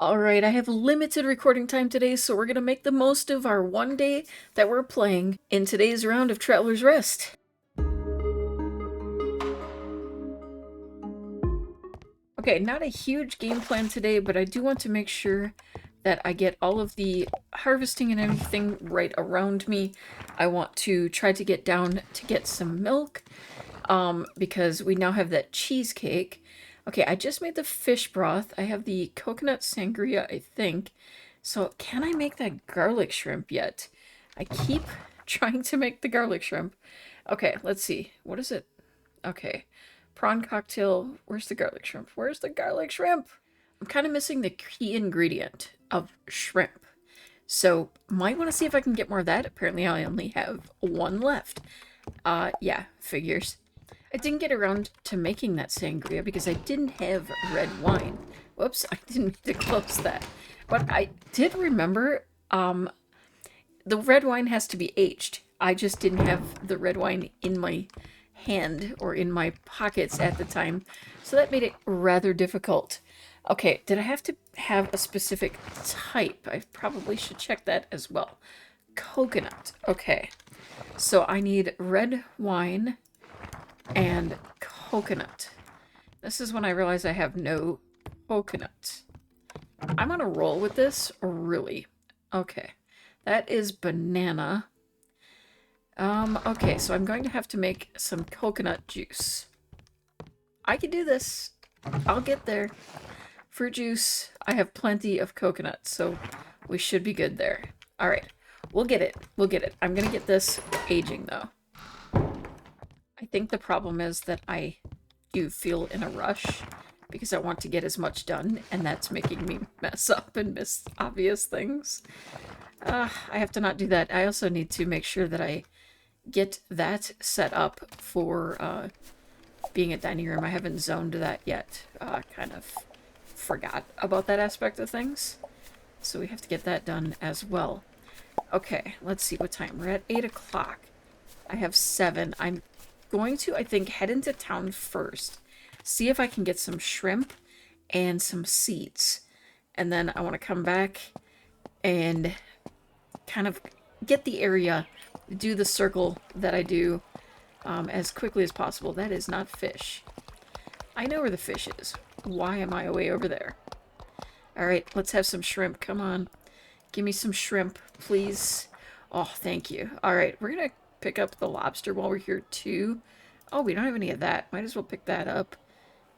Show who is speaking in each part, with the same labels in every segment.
Speaker 1: Alright, I have limited recording time today, so we're gonna make the most of our one day that we're playing in today's round of Traveler's Rest. Okay, not a huge game plan today, but I do want to make sure that I get all of the harvesting and everything right around me. I want to try to get down to get some milk, because we now have that cheesecake. Okay, I just made the fish broth. I have the coconut sangria, I think. So can I make that garlic shrimp yet? I keep trying to make the garlic shrimp. Okay, let's see. What is it? Okay. Prawn cocktail. Where's the garlic shrimp? Where's the garlic shrimp? I'm kind of missing the key ingredient of shrimp. So might want to see if I can get more of that. Apparently I only have one left. Yeah, figures. I didn't get around to making that sangria because I didn't have red wine. Whoops, I didn't mean to close that. But I did remember, the red wine has to be aged. I just didn't have the red wine in my hand or in my pockets at the time, so that made it rather difficult. Okay, did I have to have a specific type? I probably should check that as well. Coconut. Okay, so I need red wine and coconut. This is when I realize I have no coconut. I'm on a roll with this, really. Okay, that is banana. Okay, so I'm going to have to make some coconut juice. I can do this. I'll get there. Fruit juice, I have plenty of coconut, so we should be good there. Alright, we'll get it. We'll get it. I'm gonna get this aging, though. I think the problem is that I do feel in a rush because I want to get as much done, and that's making me mess up and miss obvious things. I have to not do that. I also need to make sure that I get that set up for being a dining room. I haven't zoned that yet. Kind of forgot about that aspect of things. So we have to get that done as well. Okay, let's see what time. We're at 8 o'clock. I have 7. I'm going to, I think, head into town first. See if I can get some shrimp and some seeds. And then I want to come back and kind of get the area, do the circle that I do as quickly as possible. That is not fish. I know where the fish is. Why am I way over there? Alright, let's have some shrimp. Come on. Give me some shrimp, please. Oh, thank you. Alright, we're going to pick up the lobster while we're here, too. Oh, we don't have any of that. Might as well pick that up.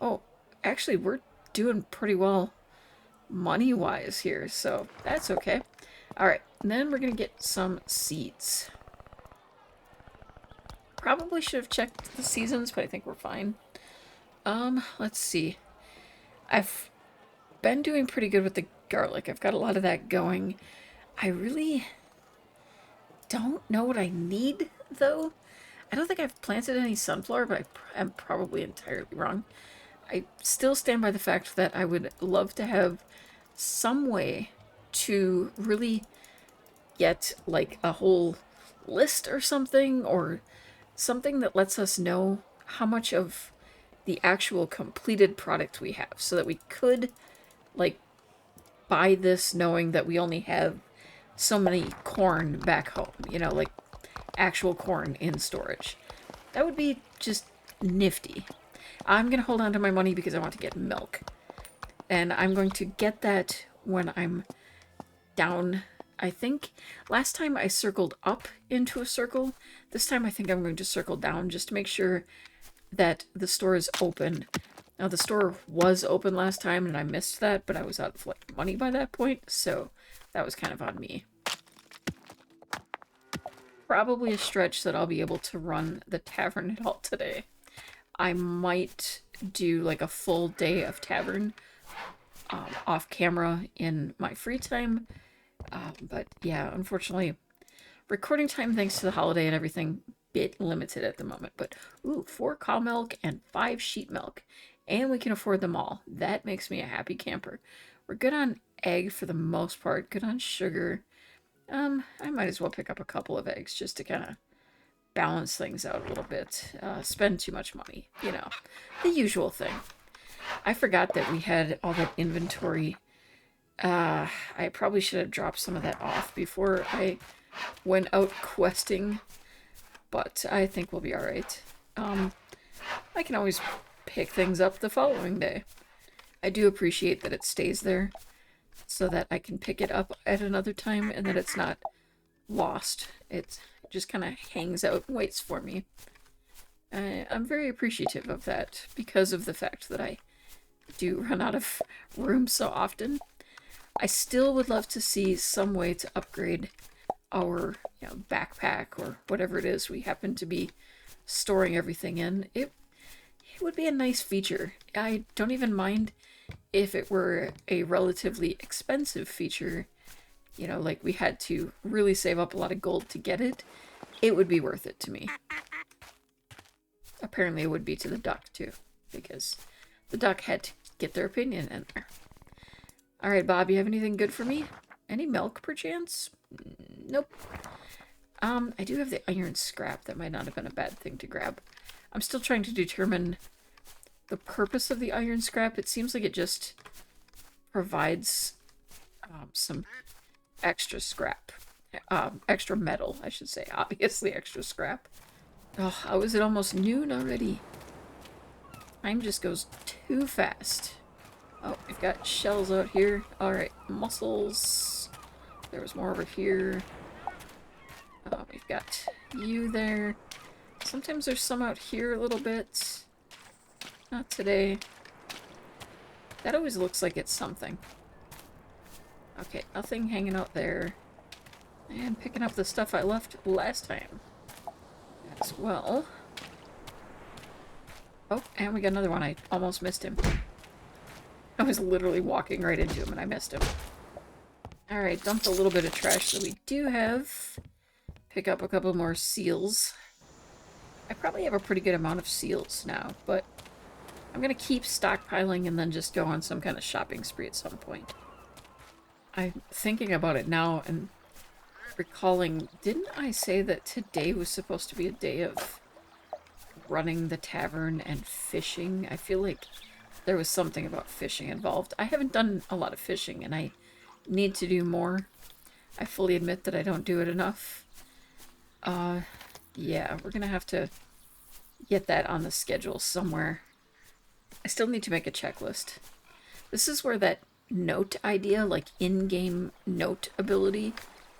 Speaker 1: Oh, actually, we're doing pretty well money-wise here, so that's okay. Alright, and then we're going to get some seeds. Probably should have checked the seasons, but I think we're fine. Let's see. I've been doing pretty good with the garlic. I've got a lot of that going. I really don't know what I need, though. I don't think I've planted any sunflower, but I am probably entirely wrong. I still stand by the fact that I would love to have some way to really get, like, a whole list or something, or something that lets us know how much of the actual completed product we have, so that we could, like, buy this knowing that we only have so many corn back home, you know, like actual corn in storage. That would be just nifty. I'm going to hold on to my money because I want to get milk. And I'm going to get that when I'm down. I think last time I circled up into a circle. This time I think I'm going to circle down just to make sure that the store is open. Now, the store was open last time and I missed that, but I was out of, like, money by that point, so that was kind of on me. Probably a stretch that I'll be able to run the tavern at all today. I might do, like, a full day of tavern off camera in my free time, but yeah, unfortunately, recording time, thanks to the holiday and everything, bit limited at the moment. But ooh, 4 cow milk and 5 sheep milk, and we can afford them all. That makes me a happy camper. We're good on egg for the most part, good on sugar. I might as well pick up a couple of eggs just to kind of balance things out a little bit. Spend too much money, you know, the usual thing. I forgot that we had all that inventory I probably should have dropped some of that off before I went out questing, but I think we'll be alright. I can always pick things up the following day. I do appreciate that it stays there so that I can pick it up at another time and that it's not lost. It just kind of hangs out and waits for me. I'm very appreciative of that because of the fact that I do run out of room so often. I still would love to see some way to upgrade our backpack or whatever it is we happen to be storing everything in. It would be a nice feature. I don't even mind if it were a relatively expensive feature, like we had to really save up a lot of gold to get it. It would be worth it to me. Apparently it would be to the duck too, because the duck had to get their opinion in there. Alright, Bob, you have anything good for me? Any milk, perchance? Nope. I do have the iron scrap. That might not have been a bad thing to grab. I'm still trying to determine the purpose of the iron scrap. It seems like it just provides some extra scrap. Extra metal, I should say. Obviously extra scrap. Oh, how is it almost noon already? Time just goes too fast. Oh, we've got shells out here. Alright, mussels. There was more over here. We've got you there. Sometimes there's some out here a little bit. Not today. That always looks like it's something. Okay, nothing hanging out there. And picking up the stuff I left last time as well. Oh, and we got another one. I almost missed him. I was literally walking right into him and I missed him. Alright, dumped a little bit of trash that we do have. Pick up a couple more seals. I probably have a pretty good amount of seals now, but I'm going to keep stockpiling and then just go on some kind of shopping spree at some point. I'm thinking about it now and recalling, didn't I say that today was supposed to be a day of running the tavern and fishing? I feel like there was something about fishing involved. I haven't done a lot of fishing and I need to do more. I fully admit that I don't do it enough. Yeah, we're gonna have to get that on the schedule somewhere. I still need to make a checklist. This is where that note idea, like in-game note ability,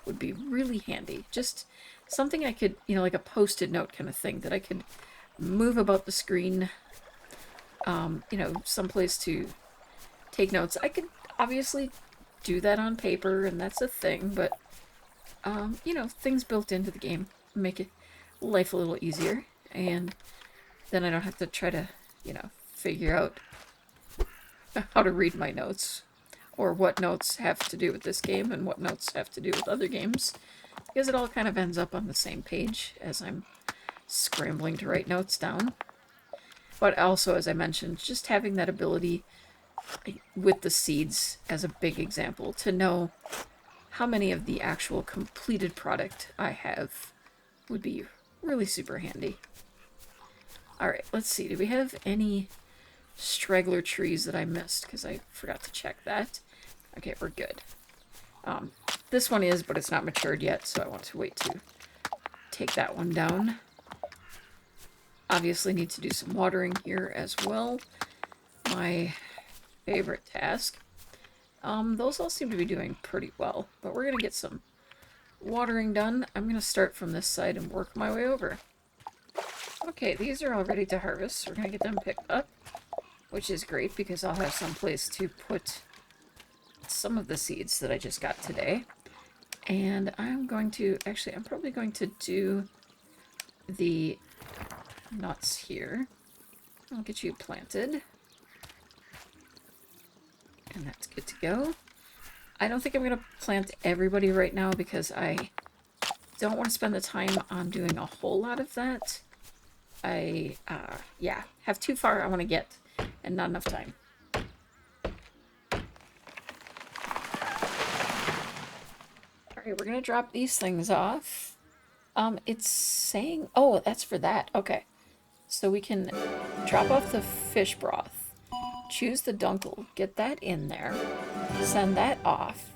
Speaker 1: would be really handy. Just something I could, like a post-it note kind of thing that I could move about the screen, someplace to take notes. I could obviously do that on paper, and that's a thing, but, things built into the game make it life a little easier, and then I don't have to try to, figure out how to read my notes, or what notes have to do with this game and what notes have to do with other games, because it all kind of ends up on the same page as I'm scrambling to write notes down. But also, as I mentioned, just having that ability with the seeds as a big example to know how many of the actual completed product I have would be really super handy. Alright, let's see. Do we have any straggler trees that I missed? Because I forgot to check that. Okay, we're good. This one is, but it's not matured yet, so I want to wait to take that one down. Obviously need to do some watering here as well. My favorite task. Those all seem to be doing pretty well, but we're going to get some watering done. I'm going to start from this side and work my way over. Okay, these are all ready to harvest. We're going to get them picked up, which is great because I'll have some place to put some of the seeds that I just got today. And I'm probably going to do the nuts here. I'll get you planted. And that's good to go. I don't think I'm going to plant everybody right now because I don't want to spend the time on doing a whole lot of that. I have too far I want to get and not enough time. Alright, we're going to drop these things off. It's saying... Oh, that's for that. Okay. So we can drop off the fish broth. Choose the dunkel. Get that in there. Send that off.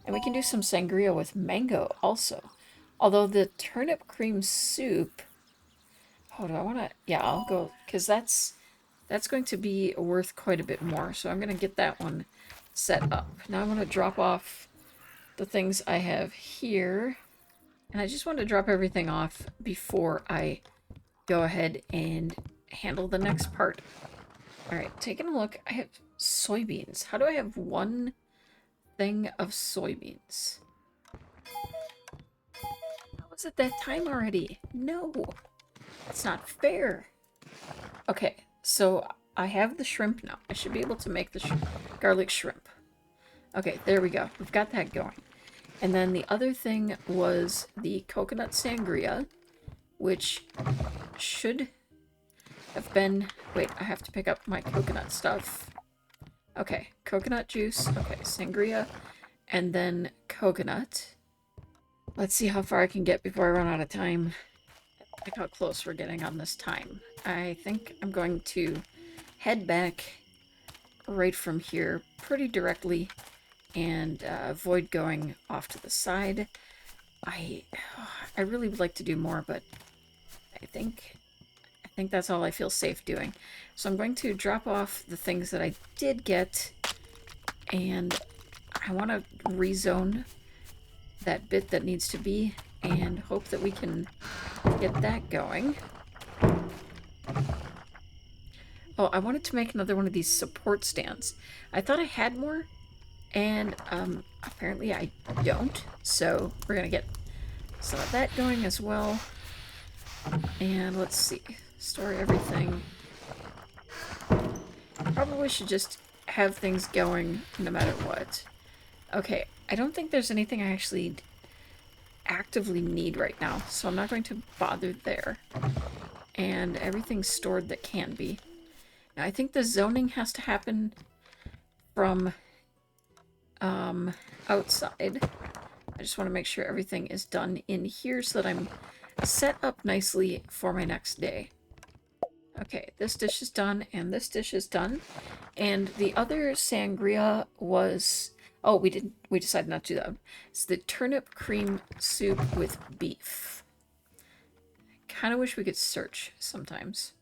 Speaker 1: And we can do some sangria with mango also. Although the turnip cream soup... Oh, do I want to... Yeah, I'll go... Because that's going to be worth quite a bit more. So I'm going to get that one set up. Now I'm going to drop off the things I have here. And I just want to drop everything off before I go ahead and handle the next part. Alright, taking a look. I have soybeans. How do I have one thing of soybeans? How is it that time already? No, that's not fair. Okay, so I have the shrimp now. I should be able to make the garlic shrimp. Okay, there we go. We've got that going. And then the other thing was the coconut sangria, which should have been... Wait, I have to pick up my coconut stuff. Okay, coconut juice. Okay, sangria. And then coconut. Let's see how far I can get before I run out of time. Look how close we're getting on this time. I think I'm going to head back right from here pretty directly and avoid going off to the side. I really would like to do more, but I think that's all I feel safe doing. So I'm going to drop off the things that I did get, and I want to rezone that bit that needs to be and hope that we can get that going. Oh, I wanted to make another one of these support stands. I thought I had more, and apparently I don't. So we're going to get some of that going as well. And let's see. Store everything. Probably should just have things going no matter what. Okay, I don't think there's anything I actually actively need right now, so I'm not going to bother there. And everything's stored that can be. Now, I think the zoning has to happen from outside. I just want to make sure everything is done in here so that I'm set up nicely for my next day. Okay, this dish is done, and this dish is done. And the other sangria was... Oh, we decided not to do that. It's the turnip cream soup with beef. Kind of wish we could search sometimes.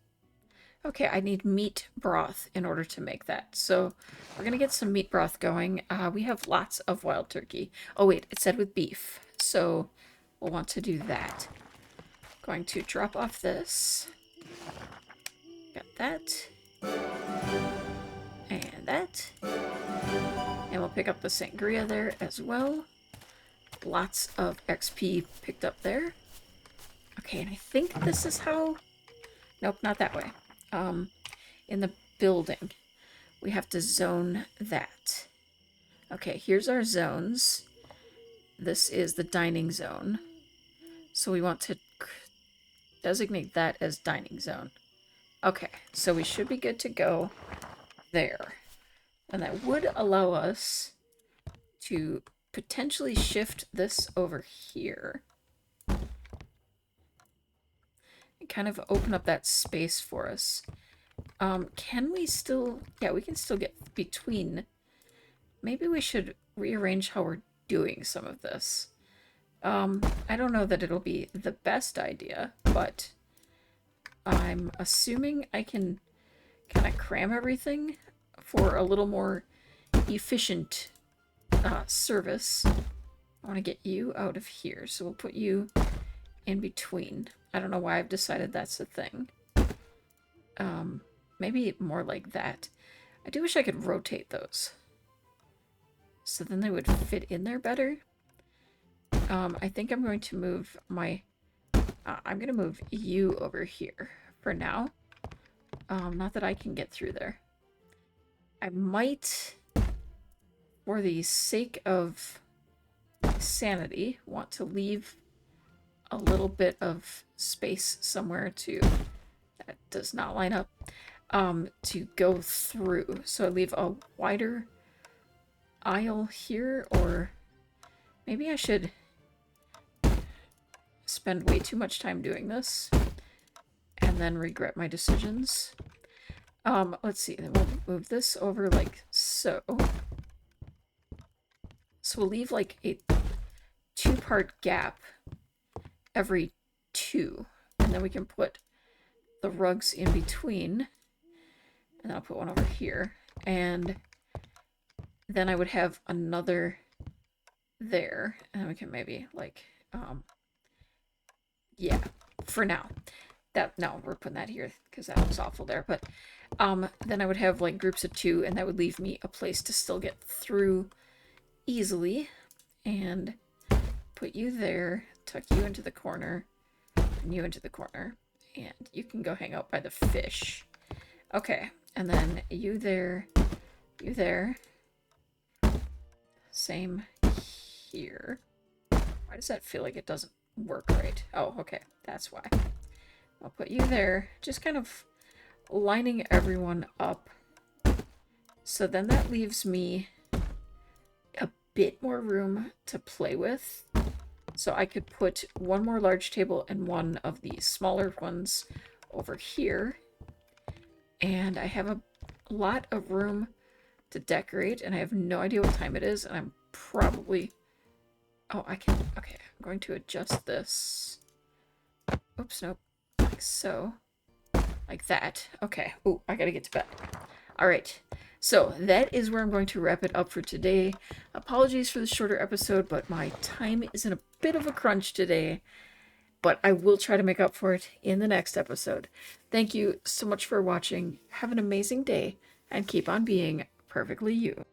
Speaker 1: Okay, I need meat broth in order to make that. So we're going to get some meat broth going. We have lots of wild turkey. Oh, wait, it said with beef. So we'll want to do that. Going to drop off this. Got that. And that. And we'll pick up the sangria there as well. Lots of XP picked up there. Okay, and I think this is how... Nope, not that way. In the building, we have to zone that. Okay, here's our zones. This is the dining zone. So we want to designate that as dining zone. Okay, so we should be good to go there. And that would allow us to potentially shift this over here. And kind of open up that space for us. Can we still... Yeah, we can still get between. Maybe we should rearrange how we're doing some of this. I don't know that it'll be the best idea, but I'm assuming I can kind of cram everything for a little more efficient service. I want to get you out of here, so we'll put you in between. I don't know why I've decided that's the thing. Maybe more like that. I do wish I could rotate those, so then they would fit in there better. I think I'm going to move my... I'm going to move you over here for now. Not that I can get through there. I might, for the sake of sanity, want to leave a little bit of space somewhere to... That does not line up. To go through. So I leave a wider aisle here, or maybe I should spend way too much time doing this and then regret my decisions. Let's see, then we'll move this over like so. So we'll leave like a 2-part gap every 2. And then we can put the rugs in between. And I'll put one over here. And then I would have another there. And we can maybe like, yeah, for now. No, we're putting that here because that looks awful there. But then I would have like groups of 2, and that would leave me a place to still get through easily. And put you there, tuck you into the corner, and you into the corner. And you can go hang out by the fish. Okay, and then you there, you there. Same here. Why does that feel like it doesn't work right? Oh, okay, that's why. I'll put you there, just kind of lining everyone up. So then that leaves me a bit more room to play with. So I could put one more large table and one of these smaller ones over here. And I have a lot of room to decorate, and I have no idea what time it is, and I'm probably... Oh, I can... Okay, I'm going to adjust this. Oops, nope. Like so. Like that. Okay. Oh, I gotta get to bed. Alright. So, that is where I'm going to wrap it up for today. Apologies for the shorter episode, but my time is in a bit of a crunch today. But I will try to make up for it in the next episode. Thank you so much for watching. Have an amazing day, and keep on being perfectly you.